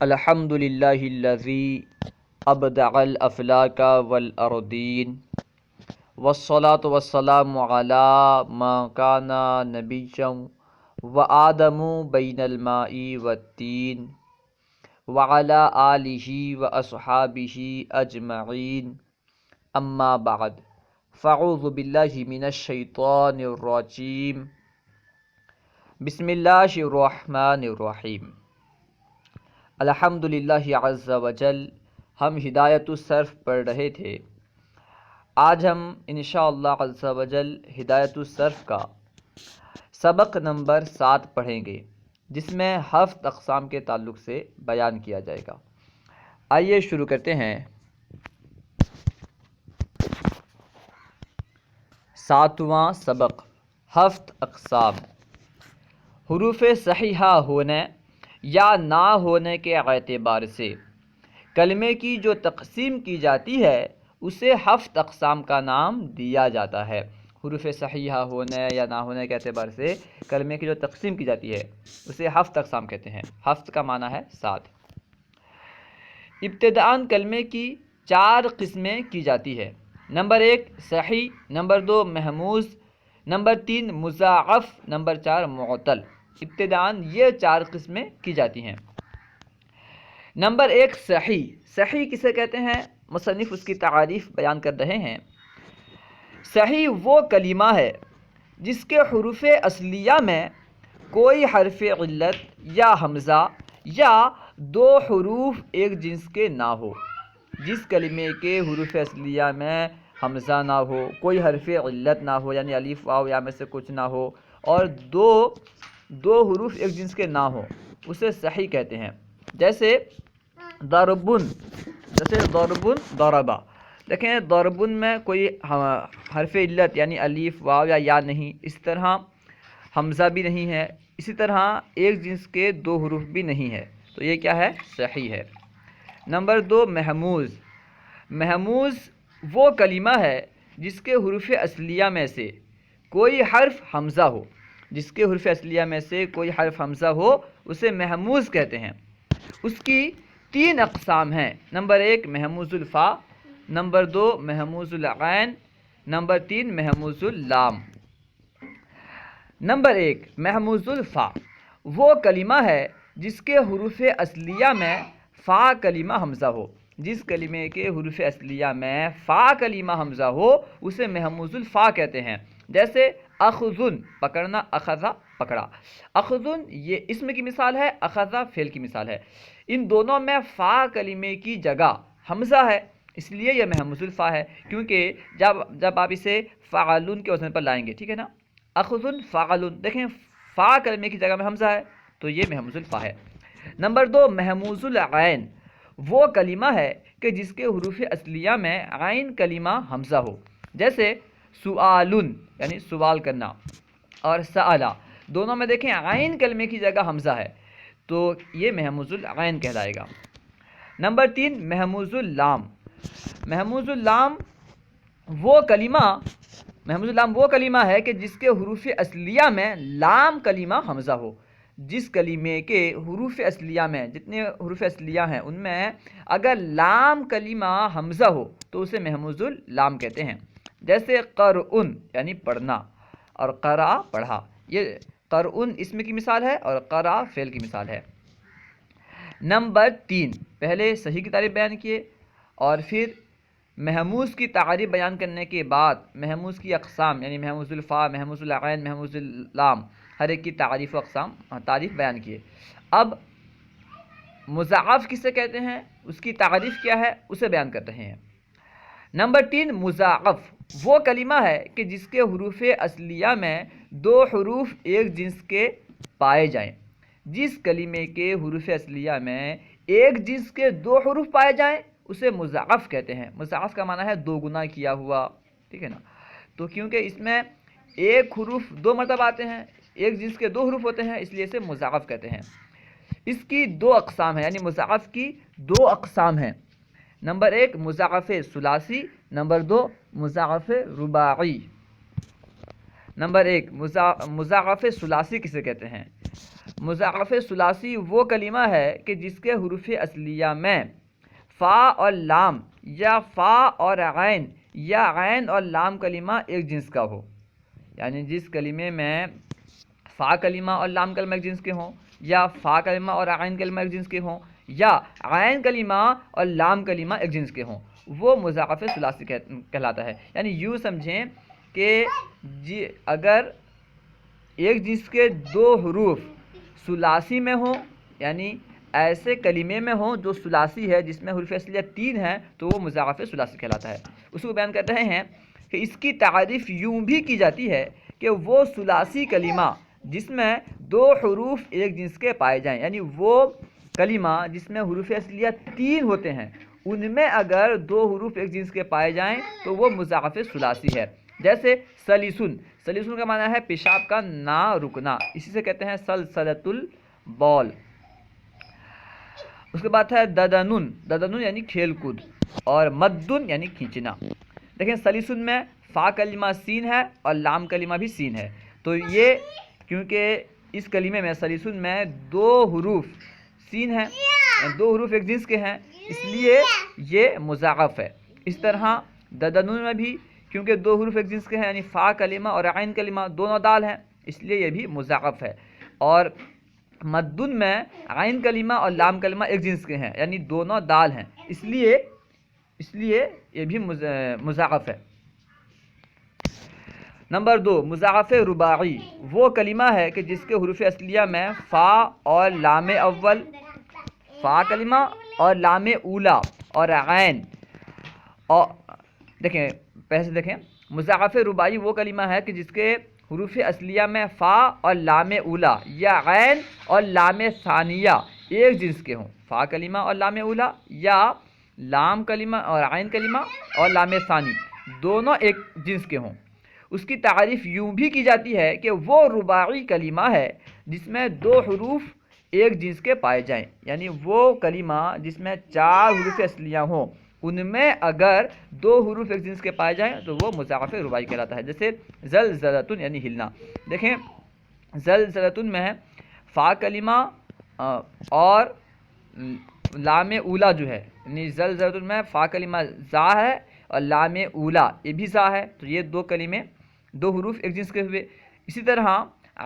الحمد للہ الذی ابدع الافلاک والارضین والصلاة والسلام علی ما کان نبیا وآدم بین الماء والتین وعلی آلہ واصحابہ اجمعین اما بعد فاعوذ باللہ من الشیطان الرجیم بسم اللہ الرحمن الرحیم الحمد للہ عز وجل۔ ہم ہدایت الصرف پڑھ رہے تھے۔ آج ہم انشاءاللہ عز وجل ہدایت الصرف کا سبق نمبر 7 پڑھیں گے، جس میں 7 اقسام کے تعلق سے بیان کیا جائے گا۔ آئیے شروع کرتے ہیں۔ 7واں سبق، 7 اقسام۔ حروف صحیحہ ہونے یا نہ ہونے کے اعتبار سے کلمے کی جو تقسیم کی جاتی ہے اسے 7 اقسام کا نام دیا جاتا ہے۔ حروف صحیحہ ہونے یا نہ ہونے کے اعتبار سے کلمے کی جو تقسیم کی جاتی ہے اسے 7 اقسام کہتے ہیں۔ 7 کا معنی ہے 7۔ ابتداءً کلمے کی 4 قسمیں کی جاتی ہے۔ نمبر 1 صحیح، نمبر 2 محموز، نمبر 3 مضاعف، نمبر 4 معطل۔ ابتداءً یہ 4 قسمیں کی جاتی ہیں۔ نمبر 1 صحیح۔ صحیح کسے کہتے ہیں؟ مصنف اس کی تعریف بیان کر رہے ہیں۔ صحیح وہ کلمہ ہے جس کے حروف اصلیہ میں کوئی حرف علت یا حمزہ یا 2 حروف ایک جنس کے نہ ہو۔ جس کلمے کے حروف اصلیہ میں حمزہ نہ ہو، کوئی حرف علت نہ ہو یعنی الف واو یا میں سے کچھ نہ ہو، اور دو حروف ایک جنس کے نہ ہو، اسے صحیح کہتے ہیں۔ جیسے ضربن، ضربا۔ دیکھیں ضربن میں کوئی حرف علت یعنی الف واو یا یا نہیں، اس طرح حمزہ بھی نہیں ہے، اسی طرح ایک جنس کے 2 حروف بھی نہیں ہے، تو یہ کیا ہے؟ صحیح ہے۔ نمبر 2 محموز۔ محموز وہ کلمہ ہے جس کے حروف اصلیہ میں سے کوئی حرف حمزہ ہو۔ جس کے حروف اصلیہ میں سے کوئی حرف حمزہ ہو اسے محموز کہتے ہیں۔ اس کی 3 اقسام ہیں۔ نمبر 1 محموز الفا، نمبر 2 محموز العین، نمبر 3 محموز اللام۔ نمبر 1 محموز الفا وہ کلمہ ہے جس کے حروف اصلیہ میں فا کلمہ حمزہ ہو۔ جس کلمے کے حروف اصلیہ میں فا کلمہ حمزہ ہو اسے محموز الفا کہتے ہیں۔ جیسے اخذن، پکڑنا، اخذا پکڑا۔ اخذن یہ اسم کی مثال ہے، اخذا فعل کی مثال ہے۔ ان دونوں میں فا کلمے کی جگہ حمزہ ہے، اس لیے یہ محموز الفا ہے، کیونکہ جب آپ اسے فعلن کے وزن پر لائیں گے، ٹھیک ہے نا، اخذن فعلن، دیکھیں فا کلمے کی جگہ میں حمزہ ہے تو یہ محموز الفا ہے۔ نمبر 2 محموز العین وہ کلمہ ہے کہ جس کے حروف اصلیہ میں عین کلمہ حمزہ ہو۔ جیسے سؤالن یعنی سوال کرنا، اور سألا، دونوں میں دیکھیں عین کلمے کی جگہ حمزہ ہے تو یہ محموز العین کہلائے گا۔ نمبر 3 محموز اللام۔ محموز اللام وہ کلمہ ہے کہ جس کے حروف اصلیہ میں لام کلمہ حمزہ ہو۔ جس کلمے کے حروف اصلیہ میں، جتنے حروف اصلیہ ہیں ان میں اگر لام کلمہ حمزہ ہو تو اسے محموز اللام کہتے ہیں۔ جیسے قرؤن یعنی پڑھنا، اور قرأ پڑھا۔ یہ قرؤن اسم کی مثال ہے اور قرأ فعل کی مثال ہے۔ نمبر 3 پہلے صحیح کی تعریف بیان کیے اور پھر محموز کی تعریف بیان کرنے کے بعد محموز کی اقسام یعنی محموز الفا، محموز العین، محموز اللام، ہر ایک کی تعریف و تعریف بیان کیے۔ اب مضاعف کسے کہتے ہیں، اس کی تعریف کیا ہے، اسے بیان کر رہے ہیں۔ نمبر 3 مضاعف وہ کلمہ ہے کہ جس کے حروف اصلیہ میں 2 حروف ایک جنس کے پائے جائیں۔ جس کلمے کے حروف اصلیہ میں ایک جنس کے 2 حروف پائے جائیں اسے مضاعف کہتے ہیں۔ مضاعف کا معنی ہے 2 گنا کیا ہوا، ٹھیک ہے نا، تو کیونکہ اس میں ایک حروف 2 مرتبہ آتے ہیں، ایک جنس کے 2 حروف ہوتے ہیں، اس لیے اسے مضاعف کہتے ہیں۔ اس کی 2 اقسام ہیں، یعنی مضاعف کی 2 اقسام ہیں۔ نمبر 1 مضاعف ثلاثی، نمبر 2 مضاعف رباعی۔ نمبر 1 مضاعف ثلاثی کسے کہتے ہیں؟ مضاعف ثلاثی وہ کلمہ ہے کہ جس کے حروف اصلیہ میں فا اور لام یا فا اور عین یا عین اور لام کلمہ ایک جنس کا ہو، یعنی جس کلمے میں فا کلمہ اور لام کلمہ ایک جنس کے ہوں، یا فا کلمہ اور عین کلمہ ایک جنس کے ہوں، یا عین کلمہ اور لام کلمہ ایک جنس کے ہوں، وہ مضاعف ثلاثی کہلاتا ہے۔ یعنی یوں سمجھیں کہ اگر ایک جنس کے دو حروف ثلاثی میں ہوں، یعنی ایسے کلمے میں ہوں جو ثلاثی ہے جس میں حروف اصلیہ 3 ہیں، تو وہ مضاعف ثلاثی کہلاتا ہے۔ اس کو بیان کر رہے ہیں کہ اس کی تعریف یوں بھی کی جاتی ہے کہ وہ ثلاثی کلمہ جس میں دو حروف ایک جنس کے پائے جائیں، یعنی وہ کلمہ جس میں حروف اصلیہ 3 ہوتے ہیں، ان میں اگر دو حروف ایک جنس کے پائے جائیں تو وہ مضاعف ثلاثی ہے۔ جیسے سلیسن، سلیسن کا معنی ہے پیشاب کا نہ رکنا، اسی سے کہتے ہیں سلسلۃ البول۔ اس کے بعد ہے ددنن، ددنن یعنی کھیل کود، اور مدن یعنی کھینچنا۔ دیکھیں سلیسن میں فا کلمہ سین ہے اور لام کلمہ بھی سین ہے، تو یہ کیونکہ اس کلمے میں سلیسن میں دو حروف سین ہیں، دو حروف ایک جنس کے ہیں، اس لیے یہ مضاعف ہے۔ اس طرح ددنن میں بھی کیونکہ دو حروف ایک جنس کے ہیں، یعنی فا کلمہ اور عین کلمہ دونوں دال ہیں، اس لیے یہ بھی مضاعف ہے۔ اور مدن میں عین کلمہ اور لام کلمہ ایک جنس کے ہیں، یعنی دونوں دال ہیں، اس لیے یہ بھی مضاعف ہے۔ نمبر 2، مضاعف رباعی وہ کلمہ ہے کہ جس کے حروف اصلیہ میں فا اور لام اول، فا کلمہ اور لام اولا اور عین، اور دیکھیں پہلے سے دیکھیں، مضاعف رباعی وہ کلمہ ہے کہ جس کے حروف اصلیہ میں فا اور لام اولا یا عین اور لام ثانیہ ایک جنس کے ہوں، فا کلمہ اور لام اولا یا لام کلمہ اور عین کلمہ اور لام ثانی دونوں ایک جنس کے ہوں۔ اس کی تعریف یوں بھی کی جاتی ہے کہ وہ رباعی کلمہ ہے جس میں دو حروف ایک جنس کے پائے جائیں، یعنی وہ کلمہ جس میں 4 حروف اصلیہ ہوں، ان میں اگر دو حروف ایک جنس کے پائے جائیں تو وہ مضاعف رباعی کہلاتا ہے۔ جیسے زلزلۃ یعنی ہلنا، دیکھیں زلزلۃ میں فا کلمہ اور لام اولا جو ہے، یعنی زلزلۃ میں فا کلمہ زا ہے اور لام اولا یہ بھی زا ہے، تو یہ دو کلمے دو حروف ایک جنس کے ہوئے۔ اسی طرح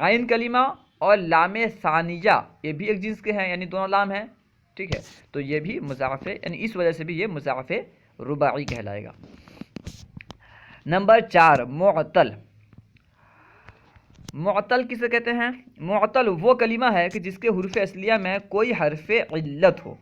عین کلمہ اور لام ثانیہ یہ بھی ایک جنس کے ہیں، یعنی دونوں لام ہیں، ٹھیک ہے، تو یہ بھی مضاعف، یعنی اس وجہ سے بھی یہ مضاعف رباعی کہلائے گا۔ نمبر 4، معطل۔ معطل کسے کہتے ہیں؟ معطل وہ کلمہ ہے کہ جس کے حروف اصلیہ میں کوئی حرف علت ہو۔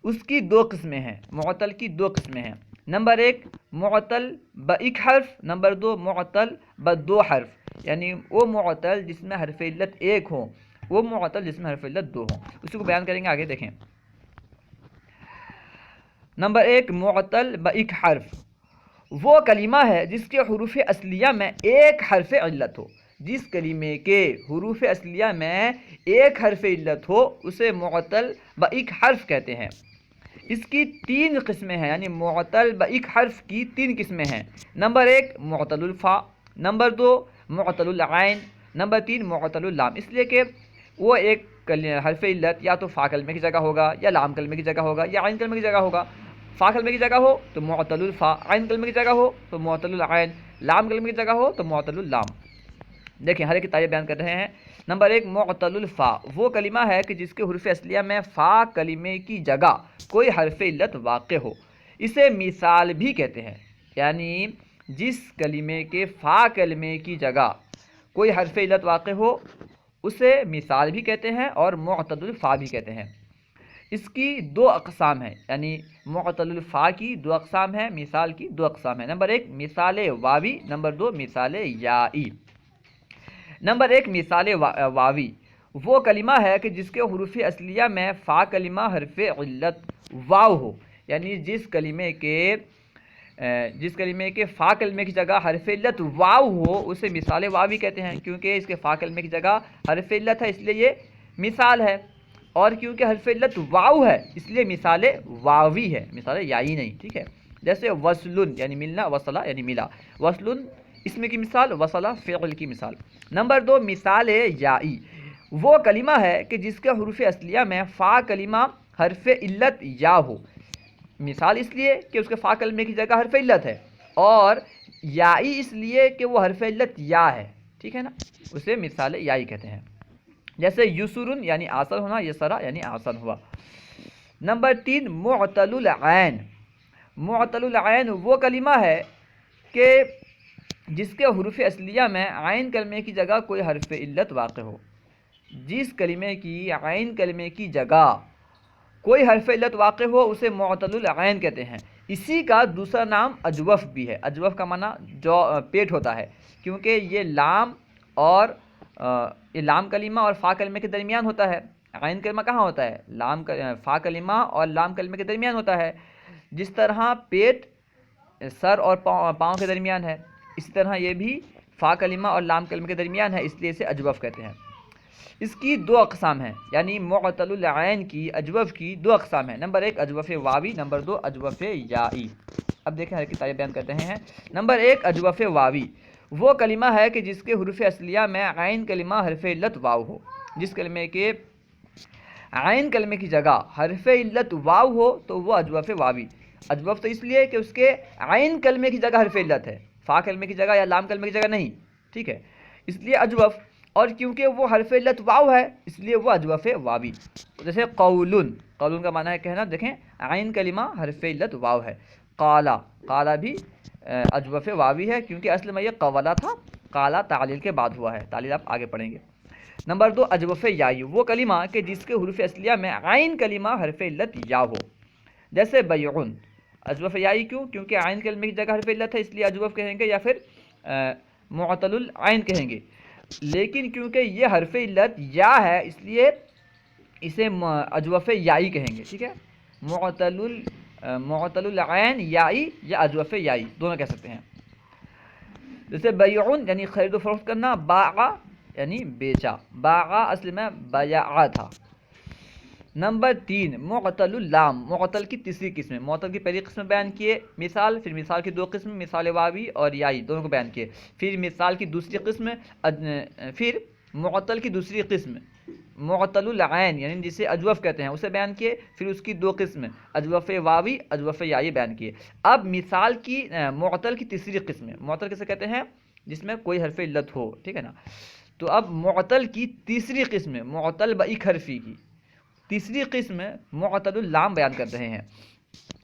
اس کی 2 قسمیں ہیں، معطل کی 2 قسمیں ہیں۔ نمبر 1 معطل ب1 حرف، نمبر 2 معطل ب2 حرف، یعنی وہ معطل جس میں حرف علت 1 ہو، وہ معطل جس میں حرف علت 2 ہوں۔ اسی کو بیان کریں گے آگے، دیکھیں۔ نمبر 1 معطل ب1 حرف وہ کلمہ ہے جس کے حروف اصلیہ میں 1 حرف علت ہو۔ جس کلمے کے حروف اصلیہ میں 1 حرف علت ہو اسے معطل ب1 حرف کہتے ہیں۔ اس کی 3 قسمیں ہیں، یعنی معطل ب1 حرف کی 3 قسمیں ہیں۔ نمبر 1 معطل الفا، نمبر 2 معطل العین، نمبر 3 معطل اللام۔ اس لیے کہ وہ ایک حرف علت یا تو فا کلمے کی جگہ ہوگا، یا لام کلمے کی جگہ ہوگا، یا عین کلمے کی جگہ ہوگا۔ فا کلمے کی جگہ ہو تو معطل الفا، عین کلمے کی جگہ ہو تو معطل العین، لام کلمے کی جگہ ہو تو معطل اللام۔ دیکھیں ہر ایک کی تعریف بیان کر رہے ہیں۔ نمبر 1 معطل الفا وہ کلمہ ہے کہ جس کے حروف اصلیہ میں فا کلمے کی جگہ کوئی حرف علت واقع ہو، اسے مثال بھی کہتے ہیں، یعنی جس کلمے کے فا کلمے کی جگہ کوئی حرف علت واقع ہو اسے مثال بھی کہتے ہیں اور معطل الفا بھی کہتے ہیں۔ اس کی 2 اقسام ہیں، یعنی معطل الفا کی 2 اقسام ہیں، مثال کی 2 اقسام ہیں۔ نمبر 1 مثال واوی، نمبر 2 مثال یائی۔ نمبر 1 مثال واوی وہ کلمہ ہے کہ جس کے حروف اصلیہ میں فا کلمہ حرف علت واو ہو، یعنی جس کلمے کے فا کلمے کی جگہ حرف علت واو ہو اسے مثال واوی کہتے ہیں، کیونکہ اس کے فا کلمے کی جگہ حرف علت ہے اس لیے یہ مثال ہے، اور کیونکہ حرف علت واو ہے اس لیے مثال واوی ہے، مثال یائی نہیں، ٹھیک ہے۔ جیسے وصلن یعنی ملنا، وصلہ یعنی ملا، وصلن اسم کی مثال، وصلہ فعل کی مثال۔ نمبر 2 مثال یائی وہ کلمہ ہے کہ جس کے حروف اصلیہ میں فا کلمہ حرف علت یا ہو. مثال اس لیے کہ اس کے فا کلمے کی جگہ حرف علت ہے، اور یائی اس لیے کہ وہ حرف علت یا ہے. ٹھیک ہے نا، اسے مثال یائی کہتے ہیں. جیسے یسرن یعنی آسان ہونا، یسرا یعنی آسان ہوا. نمبر 3 معتل العین. معتل العین وہ کلمہ ہے کہ جس کے حروف اصلیہ میں عین کلمے کی جگہ کوئی حرف علت واقع ہو. جس کلمے کی عین کلمے کی جگہ کوئی حرف علت واقع ہو اسے معتل العین کہتے ہیں. اسی کا دوسرا نام اجوف بھی ہے. اجوف کا معنی جو پیٹ ہوتا ہے، کیونکہ یہ لام کلمہ اور فا کلمے کے درمیان ہوتا ہے. عین کلمہ کہاں ہوتا ہے؟ فا کلمہ اور لام کلمے کے درمیان ہوتا ہے. جس طرح پیٹ سر اور پاؤں کے درمیان ہے، اسی طرح یہ بھی فا کلمہ اور لام کلمے کے درمیان ہے، اس لیے اسے اجوف کہتے ہیں. اس کی 2 اقسام ہیں، یعنی معتل العین کی اجوف کی 2 اقسام ہیں. نمبر 1 اجوف واوی، نمبر 2 اجوف یائی. اب دیکھیں ہر کی تعریف بیان کرتے ہیں. نمبر 1 اجوف واوی وہ کلمہ ہے کہ جس کے حروف اصلیہ میں عین کلمہ حرف علت واو ہو. جس کلمے کے عین کلمے کی جگہ حرف علت واو ہو تو وہ اجوف واوی. اجوف تو اس لیے کہ اس کے عین کلمے کی جگہ حرف علت ہے، فا کلمے کی جگہ یا لام کلمے کی جگہ نہیں. ٹھیک ہے، اس لیے اجوف. اور کیونکہ وہ حرف علت واو ہے اس لیے وہ اجوف واوی. جیسے قولن، قولن کا معنی ہے کہنا. دیکھیں عین کلمہ حرف علت واو ہے. قالا، قالا بھی اجوف واوی ہے، کیونکہ اصل میں یہ قولا تھا، قالا تعلیل کے بعد ہوا ہے. تعلیل آپ آگے پڑھیں گے. نمبر 2 اجوف یائی وہ کلمہ کہ جس کے حروف اصلیہ میں عین کلمہ حرف علت یا ہو. جیسے بیعن. اجوف یائی کیوں؟ کیونکہ عین کلمے کی جگہ حرف علت ہے، اس لیے اجوف کہیں گے یا پھر معتل العین کہیں گے. لیکن کیونکہ یہ حرف علت یا ہے اس لیے اسے اجوف یائی کہیں گے. ٹھیک ہے، معتل العین یائی یا اجوف یائی دونوں کہہ سکتے ہیں. جیسے بیعن یعنی خرید و فروخت کرنا، باع یعنی بیچا. باع اصل میں بیعا تھا. نمبر 3 معتل اللام. معتل کی تیسری قسم. معتل کی پہلی قسم بیان کیے مثال، پھر مثال کی 2 قسم مثال واوی اور یائی دونوں کو بیان کیے. پھر مثال کی دوسری قسم، پھر معتل کی دوسری قسم معتل العین یعنی جسے اجوف کہتے ہیں اسے بیان کیے. پھر اس کی 2 قسم اجوف واوی اجوف یائی بیان کیے. اب مثال کی معتل کی تیسری قسم. معتل کسے کہتے ہیں؟ جس میں کوئی حرف علت ہو. ٹھیک ہے نا. تو اب معتل کی تیسری قسم معتل بایک حرفی کی تیسری قسم معتل اللام بیان کر رہے ہیں.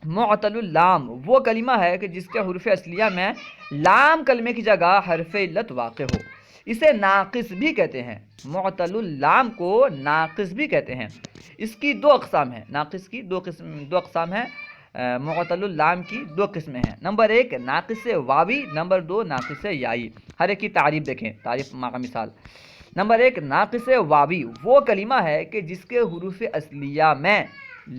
معتل اللام وہ کلمہ ہے کہ جس کے حروف اصلیہ میں لام کلمے کی جگہ حرف علت واقع ہو. اسے ناقص بھی کہتے ہیں. معتل اللام کو ناقص بھی کہتے ہیں. اس کی 2 اقسام ہیں. ناقص کی 2 اقسام ہیں. معتل اللام کی 2 قسمیں ہیں. نمبر 1 ناقص واوی، نمبر 2 ناقص یائی. ہر ایک کی تعریف دیکھیں، تعریف مع مثال. نمبر 1 ناقص واوی وہ کلمہ ہے کہ جس کے حروف اصلیہ میں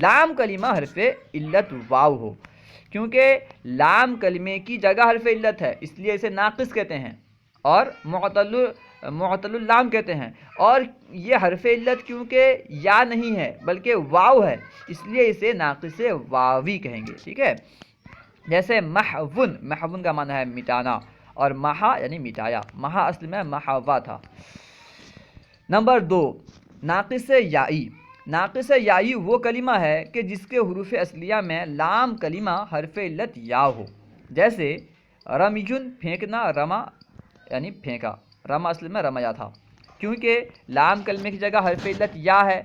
لام کلمہ حرف علت واو ہو. کیونکہ لام کلمے کی جگہ حرف علت ہے اس لیے اسے ناقص کہتے ہیں اور معتل اللام کہتے ہیں. اور یہ حرف علت کیونکہ یا نہیں ہے بلکہ واو ہے اس لیے اسے ناقص واوی کہیں گے. ٹھیک ہے، جیسے محون. محون کا معنی ہے مٹانا، اور محا یعنی مٹایا. محا اصل میں محوا تھا. نمبر 2 ناقص یائی. ناقص یائی وہ کلمہ ہے کہ جس کے حروف اصلیہ میں لام کلمہ حرف علت یا ہو. جیسے رمیون پھینکنا، رما یعنی پھینکا. رما اصل میں رمیا تھا. کیونکہ لام کلمے کی جگہ حرف علت یا ہے،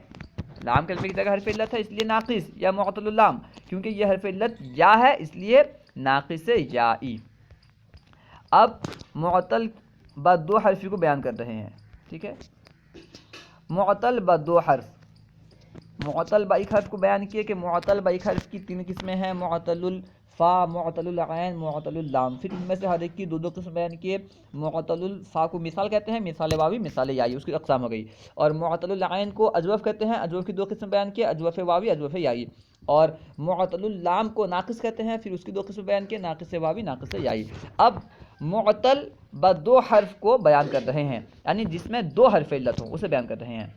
لام کلمے کی جگہ حرف علت ہے اس لیے ناقص یا معتل اللام. کیونکہ یہ حرف علت یا ہے اس لیے ناقص یائی. اب معتل ب2 حرفی کو بیان کر رہے ہیں. ٹھیک ہے، معتل ب2 حرف. معتل ب1 حرف کو بیان کیے کہ معتل ب1 حرف کی 3 قسمیں ہیں: معتل الفا، معتل العین، معتل اللام. پھر ان میں سے ہر ایک کی 2 قسم بیان کیے. معتل الفا کو مثال کہتے ہیں، مثال واوی مثال یائی، اس کی اقسام ہو گئی. اور معتل العین کو اجوف کہتے ہیں، اجوف کی 2 قسم بیان کیے، اجوف واوی اجوف یائی. اور معتل اللام کو ناقص کہتے ہیں، پھر اس کی 2 قسم بیان کیے، ناقص واوی ناقص یائی. اب معتل ب2 حرف کو بیان کر رہے ہیں، یعنی جس میں 2 حرف علت ہوں اسے بیان کر رہے ہیں.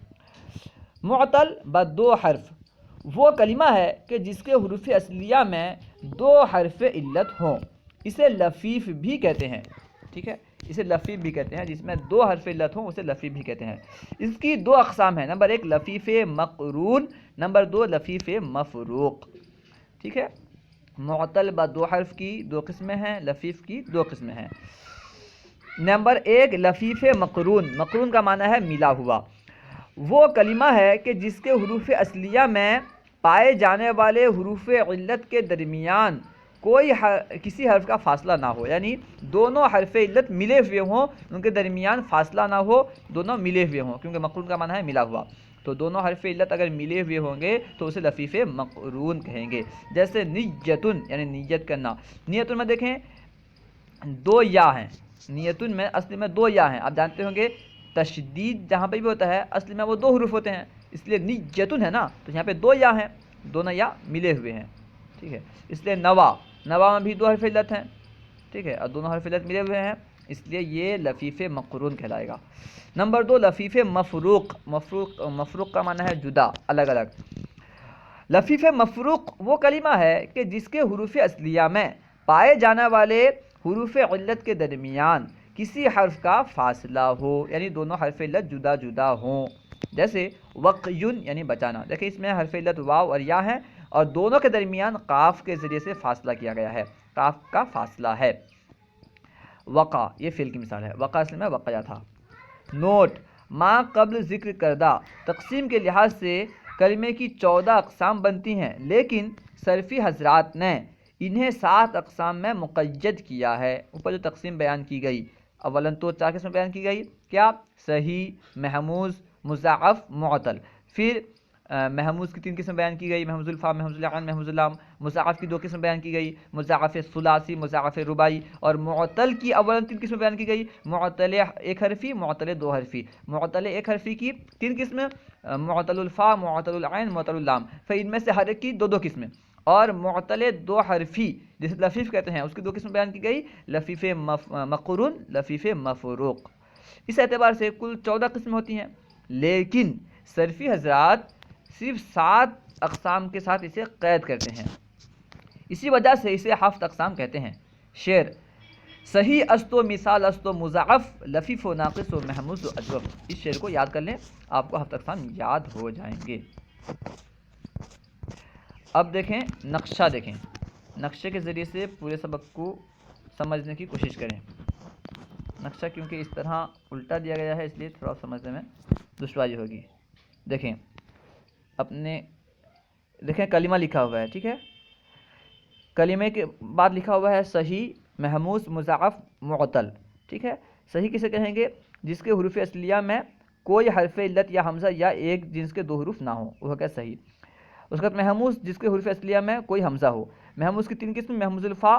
معتل ب2 حرف وہ کلمہ ہے کہ جس کے حروف اصلیہ میں 2 حرف علت ہوں. اسے لفیف بھی کہتے ہیں. ٹھیک ہے، اسے لفیف بھی کہتے ہیں، جس میں دو حرف علت ہوں اسے لفیف بھی کہتے ہیں۔ اس کی دو اقسام ہیں، نمبر 1 لفیف مقرون، نمبر 2 لفیف مفروق، ٹھیک ہے۔ معطل با دو حرف کی دو قسمیں ہیں، لفیف کی دو قسمیں ہیں۔ نمبر 1 لفیف مقرون، مقرون کا معنی ہے ملا ہوا، وہ کلمہ ہے کہ جس کے حروف اصلیہ میں پائے جانے والے حروف علت کے درمیان کوئی کسی حرف کا فاصلہ نہ ہو، یعنی دونوں حرف علت ملے ہوئے ہوں، ان کے درمیان فاصلہ نہ ہو، دونوں ملے ہوئے ہوں، کیونکہ مقرون کا معنی ہے ملا ہوا، تو دونوں حرف علت اگر ملے ہوئے ہوں گے تو اسے لفیف مقرون کہیں گے۔ جیسے نیتن یعنی نیت کرنا، نیتن میں دیکھیں دو یا ہیں، نیتن میں اصل میں دو یا ہیں، آپ جانتے ہوں گے تشدید جہاں پہ بھی ہوتا ہے اصل میں وہ دو حروف ہوتے ہیں، اس لیے نیتن ہے نا، تو یہاں پہ دو یا ہیں، دونوں یا ملے ہوئے ہیں، ٹھیک ہے۔ اس لیے نوا، نوا میں بھی دو حرف علت ہیں، ٹھیک ہے، اور دونوں حرف علت ملے ہوئے ہیں، اس لیے یہ لفیف مقرون کہلائے گا۔ نمبر 2 لفیف مفروق، مفروق کا معنی ہے جدا، الگ الگ۔ لفیف مفروق وہ کلمہ ہے کہ جس کے حروف اصلیہ میں پائے جانے والے حروف علت کے درمیان کسی حرف کا فاصلہ ہو، یعنی دونوں حرف علت جدا جدا ہوں۔ جیسے وقیٌ یعنی بچانا، دیکھیں اس میں حرف علت واو اور یا ہے، اور دونوں کے درمیان قاف کے ذریعے سے فاصلہ کیا گیا ہے، قاف کا فاصلہ ہے۔ وقع یہ فعل کی مثال ہے، وقع اصل میں وقعہ تھا۔ نوٹ، ما قبل ذکر کردہ تقسیم کے لحاظ سے کلمے کی 14 اقسام بنتی ہیں، لیکن صرفی حضرات نے انہیں 7 اقسام میں مقید کیا ہے۔ اوپر جو تقسیم بیان کی گئی، اولاً تو 4 قسم بیان کی گئی، کیا؟ صحیح، محموز، مضاعف، معطل۔ پھر محموز کی 3 قسم بیان کی گئی، محموز الفا، محموز العین، محموز اللام۔ مضاعف کی 2 قسم بیان کی گئی، مضاعف ثلاثی، مضاعف رباعی۔ اور معطل کی اولاً 3 قسم بیان کی گئی، معطل 1 حرفی، معطل 2 حرفی۔ معطل 1 حرفی کی 3 قسمیں، معطل الفا، معطل العین، معطل اللام، پھر ان میں سے ہر ایک کی 2 قسمیں۔ اور معطل 2 حرفی جسے لفیف کہتے ہیں، اس کی 2 قسم بیان کی گئی، لفیف مقرون، لفیف مفروق۔ اس اعتبار سے کل 14 قسمیں ہوتی ہیں، لیکن صرفی حضرات صرف 7 اقسام کے ساتھ اسے قید کرتے ہیں، اسی وجہ سے اسے 7 اقسام کہتے ہیں۔ شعر، صحیح است و مثال است و مضاعف، لفیف و ناقص و محموز و اجوف۔ اس شعر کو یاد کر لیں، آپ کو 7 اقسام یاد ہو جائیں گے۔ اب دیکھیں نقشہ، دیکھیں نقشے کے ذریعے سے پورے سبق کو سمجھنے کی کوشش کریں۔ نقشہ کیونکہ اس طرح الٹا دیا گیا ہے، اس لیے تھوڑا سمجھنے میں دشواری ہوگی۔ دیکھیں اپنے دیکھیں کلمہ لکھا ہوا ہے، ٹھیک ہے، کلمے کے بعد لکھا ہوا ہے صحیح، محموز، مضاعف، معطل، ٹھیک ہے۔ صحیح کسے کہیں گے؟ جس کے حروف اصلیہ میں کوئی حرف علت یا حمزہ یا ایک جنس کے 2 حروف نہ ہوں، وہ ہے صحیح۔ اس کے بعد محموز، جس کے حروف اصلیہ میں کوئی حمزہ ہو۔ محموز کی 3 قسم، محموز الفا،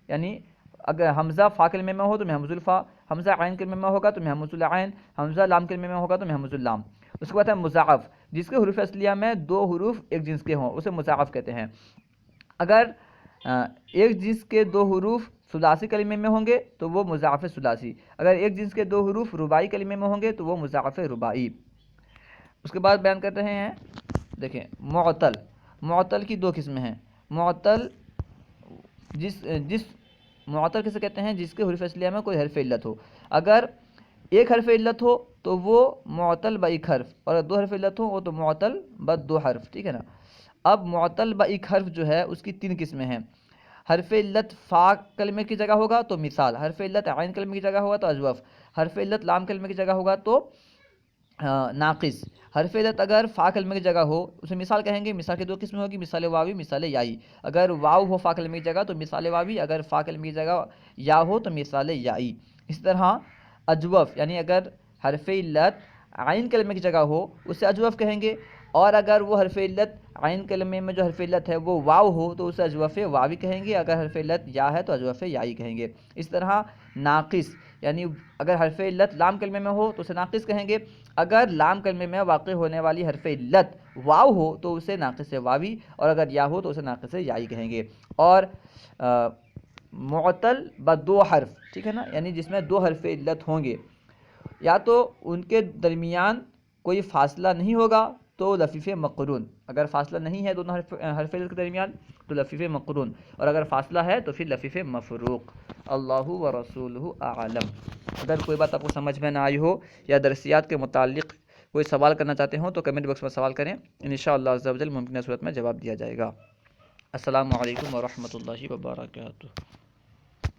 یعنی اگر حمزہ فا کلمے میں ہو تو محموز الفا، حمزہ عین کلمے میں ہوگا تو محموز العین، حمزہ لام کلمے میں ہوگا تو محموز اللام۔ اس کے بعد ہے مضاعف، جس کے حروف اصلیہ میں 2 حروف ایک جنس کے ہوں، اسے مضاعف کہتے ہیں۔ اگر ایک جنس کے 2 حروف ثلاثی کلمے میں ہوں گے تو وہ مضاعف ثلاثی، اگر ایک جنس کے 2 حروف رباعی کلمے میں ہوں گے تو وہ مضاعف رباعی۔ اس کے بعد بیان کر رہے ہیں، دیکھیں معطل، معطل کی 2 قسمیں ہیں۔ معطل معطل کسے کہتے ہیں؟ جس کے حروف اصلیہ میں کوئی حرف علت ہو، اگر ایک حرف علت ہو تو وہ معطل با 1 حرف، اور اگر 2 حرف علت ہو وہ تو معطل با 2 حرف، ٹھیک ہے نا۔ اب معطل با 1 حرف جو ہے اس کی 3 قسمیں ہیں۔ حرف علت فا کلمے کی جگہ ہوگا تو مثال، حرف علت عین کلمے کی جگہ ہوگا تو اجوف، حرف علت لام کلمے کی جگہ ہوگا تو ناقص۔ حرف علت اگر فا کلمے کی جگہ ہو اسے مثال کہیں گے، مثال کی 2 قسمیں ہوگی، مثال واوی، مثال یائی۔ اگر واو ہو فا کلمے کی جگہ تو مثال واوی، اگر فا کلمے کی جگہ یا ہو تو مثال یائی۔ اس طرح اجوف یعنی اگر حرف علت عین کلمے کی جگہ ہو اسے اجوف کہیں گے، اور اگر وہ حرف علت عین کلمے میں جو حرف علت ہے وہ واو ہو تو اسے اجوف واوی کہیں گے، اگر حرف علت یا ہے تو اجوف یائی کہیں گے۔ اس طرح ناقص یعنی اگر حرف علت لام کلمے میں ہو تو اسے ناقص کہیں گے، اگر لام کلمے میں واقع ہونے والی حرف علت واو ہو تو اسے ناقص واوی، اور اگر یا ہو تو اسے ناقص یائی کہیں گے۔ اور معطل با 2 حرف، ٹھیک ہے نا، یعنی جس میں 2 حرف علت ہوں گے، یا تو ان کے درمیان کوئی فاصلہ نہیں ہوگا تو لفیف مقرون، اگر فاصلہ نہیں ہے دونوں حرف علت کے درمیان تو لفیف مقرون، اور اگر فاصلہ ہے تو پھر لفیف مفروق۔ اللہ و رسولہ اعلم۔ اگر کوئی بات آپ کو سمجھ میں نہ آئی ہو یا درسیات کے متعلق کوئی سوال کرنا چاہتے ہوں تو کمنٹ باکس میں سوال کریں، انشاءاللہ عز و جل ممکنہ صورت میں جواب دیا جائے گا۔ السلام علیکم ورحمۃ اللہ وبرکاتہ۔